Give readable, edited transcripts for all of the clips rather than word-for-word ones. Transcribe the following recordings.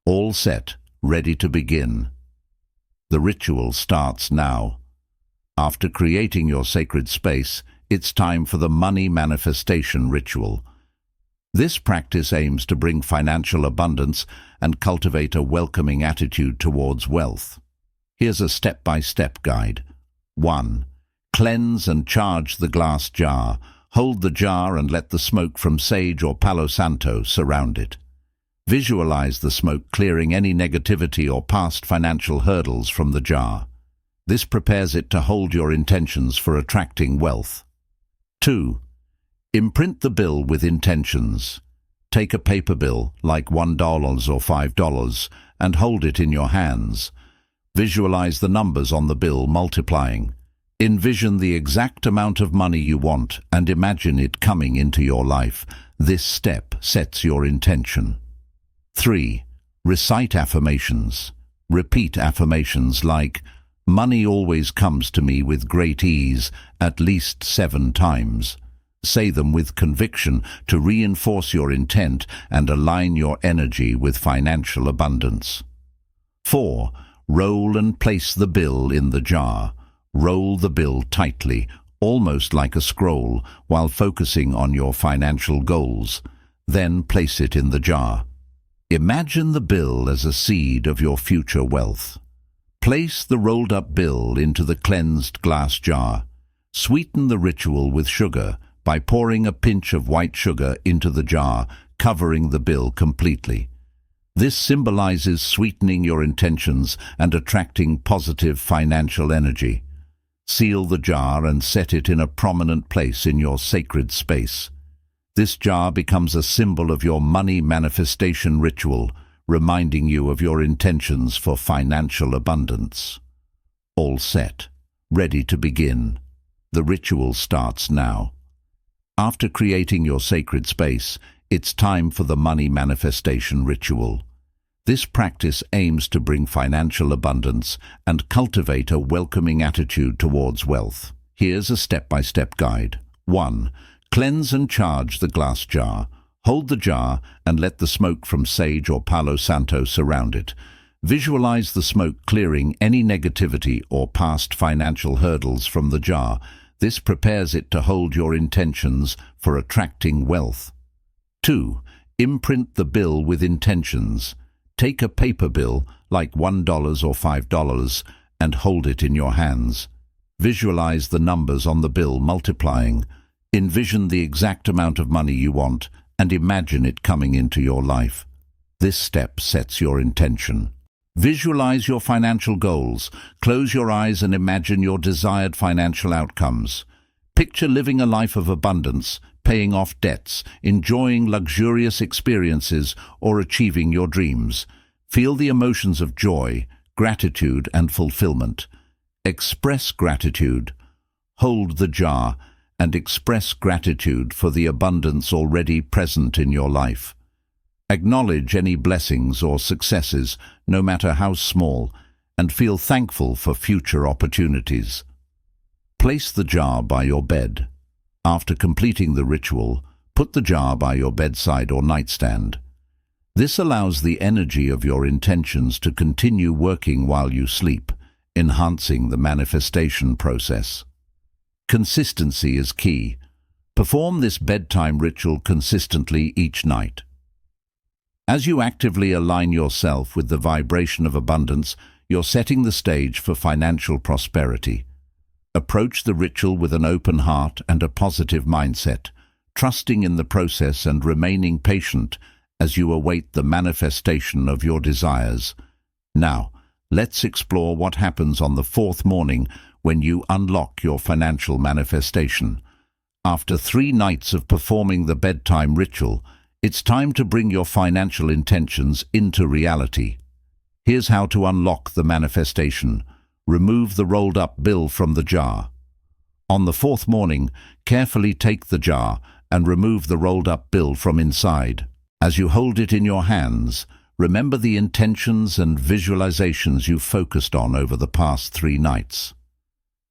All set, ready to begin. The ritual starts now. After creating your sacred space, it's time for the money manifestation ritual. This practice aims to bring financial abundance and cultivate a welcoming attitude towards wealth. Here's a step-by-step guide. 1. Cleanse and charge the glass jar. Hold the jar and let the smoke from sage or Palo Santo surround it. Visualize the smoke clearing any negativity or past financial hurdles from the jar. This prepares it to hold your intentions for attracting wealth. 2. Imprint the bill with intentions. Take a paper bill, like $1 or $5, and hold it in your hands. Visualize the numbers on the bill multiplying. Envision the exact amount of money you want and imagine it coming into your life. This step sets your intention. 3. Recite affirmations. Repeat affirmations like, "Money always comes to me with great ease," at least 7 times. Say them with conviction to reinforce your intent and align your energy with financial abundance. 4. Roll and place the bill in the jar. Roll the bill tightly, almost like a scroll, while focusing on your financial goals. Then place it in the jar. Imagine the bill as a seed of your future wealth. Place the rolled-up bill into the cleansed glass jar. Sweeten the ritual with sugar by pouring a pinch of white sugar into the jar, covering the bill completely. This symbolizes sweetening your intentions and attracting positive financial energy. Seal the jar and set it in a prominent place in your sacred space. This jar becomes a symbol of your money manifestation ritual, reminding you of your intentions for financial abundance. All set, ready to begin. The ritual starts now. After creating your sacred space, it's time for the money manifestation ritual. This practice aims to bring financial abundance and cultivate a welcoming attitude towards wealth. Here's a step-by-step guide. 1. Cleanse and charge the glass jar. Hold the jar and let the smoke from sage or Palo Santo surround it. Visualize the smoke clearing any negativity or past financial hurdles from the jar. This prepares it to hold your intentions for attracting wealth. 2. Imprint the bill with intentions. Take a paper bill, like $1 or $5, and hold it in your hands. Visualize the numbers on the bill multiplying. Envision the exact amount of money you want and imagine it coming into your life. This step sets your intention. Visualize your financial goals. Close your eyes and imagine your desired financial outcomes. Picture living a life of abundance, paying off debts, enjoying luxurious experiences, or achieving your dreams. Feel the emotions of joy, gratitude, and fulfillment. Express gratitude. Hold the jar and express gratitude for the abundance already present in your life. Acknowledge any blessings or successes, no matter how small, and feel thankful for future opportunities. Place the jar by your bed. After completing the ritual, put the jar by your bedside or nightstand. This allows the energy of your intentions to continue working while you sleep, enhancing the manifestation process. Consistency is key. Perform this bedtime ritual consistently each night. As you actively align yourself with the vibration of abundance, you're setting the stage for financial prosperity. Approach the ritual with an open heart and a positive mindset, trusting in the process and remaining patient as you await the manifestation of your desires. Now, let's explore what happens on the 4th morning when you unlock your financial manifestation. After 3 nights of performing the bedtime ritual, it's time to bring your financial intentions into reality. Here's how to unlock the manifestation. Remove the rolled-up bill from the jar. On the 4th morning, carefully take the jar and remove the rolled-up bill from inside. As you hold it in your hands, remember the intentions and visualizations you've focused on over the past 3 nights.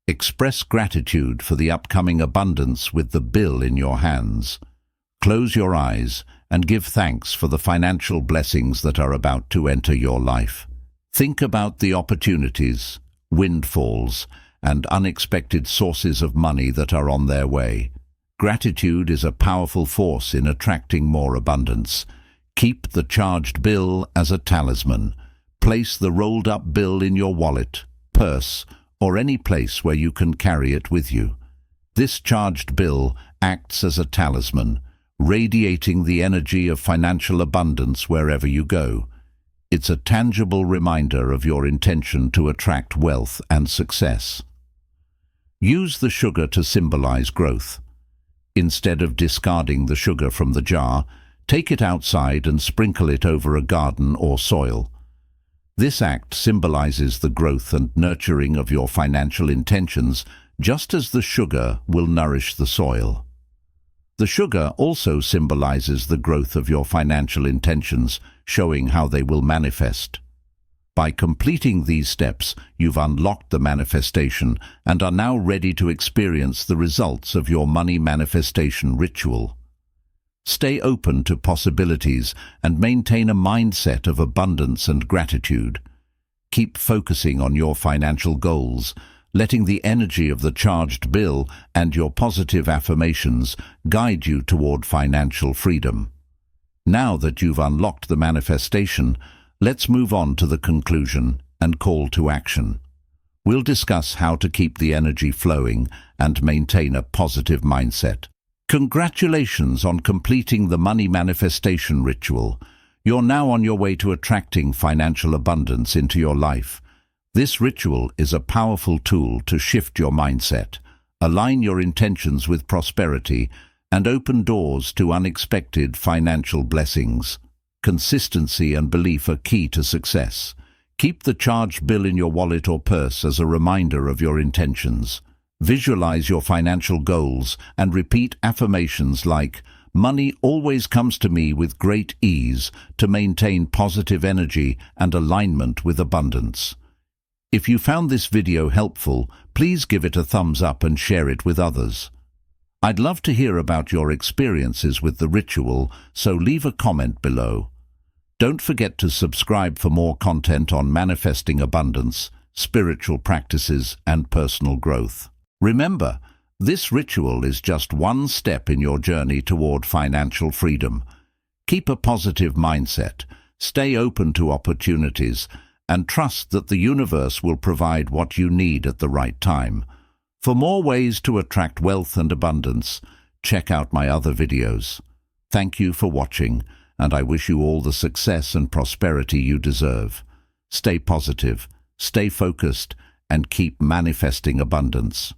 Express gratitude for the upcoming abundance with the bill in your hands. Close your eyes and give thanks for the financial blessings that are about to enter your life. Think about the opportunities, windfalls, and unexpected sources of money that are on their way. Gratitude is a powerful force in attracting more abundance. Keep the charged bill as a talisman. Place the rolled-up bill in your wallet, purse, or any place where you can carry it with you. This charged bill acts as a talisman, radiating the energy of financial abundance wherever you go. It's a tangible reminder of your intention to attract wealth and success. Use the sugar to symbolize growth. Instead of discarding the sugar from the jar, take it outside and sprinkle it over a garden or soil. This act symbolizes the growth and nurturing of your financial intentions, just as the sugar will nourish the soil. The sugar also symbolizes the growth of your financial intentions, showing how they will manifest. By completing these steps, you've unlocked the manifestation and are now ready to experience the results of your money manifestation ritual. Stay open to possibilities and maintain a mindset of abundance and gratitude. Keep focusing on your financial goals, letting the energy of the charged bill and your positive affirmations guide you toward financial freedom. Now that you've unlocked the manifestation, let's move on to the conclusion and call to action. We'll discuss how to keep the energy flowing and maintain a positive mindset. Congratulations on completing the money manifestation ritual. You're now on your way to attracting financial abundance into your life. This ritual is a powerful tool to shift your mindset, align your intentions with prosperity, and open doors to unexpected financial blessings. Consistency and belief are key to success. Keep the charged bill in your wallet or purse as a reminder of your intentions. Visualize your financial goals and repeat affirmations like, "Money always comes to me with great ease," to maintain positive energy and alignment with abundance. If you found this video helpful, please give it a thumbs up and share it with others. I'd love to hear about your experiences with the ritual, so leave a comment below. Don't forget to subscribe for more content on manifesting abundance, spiritual practices, and personal growth. Remember, this ritual is just one step in your journey toward financial freedom. Keep a positive mindset, stay open to opportunities, and trust that the universe will provide what you need at the right time. For more ways to attract wealth and abundance, check out my other videos. Thank you for watching, and I wish you all the success and prosperity you deserve. Stay positive, stay focused, and keep manifesting abundance.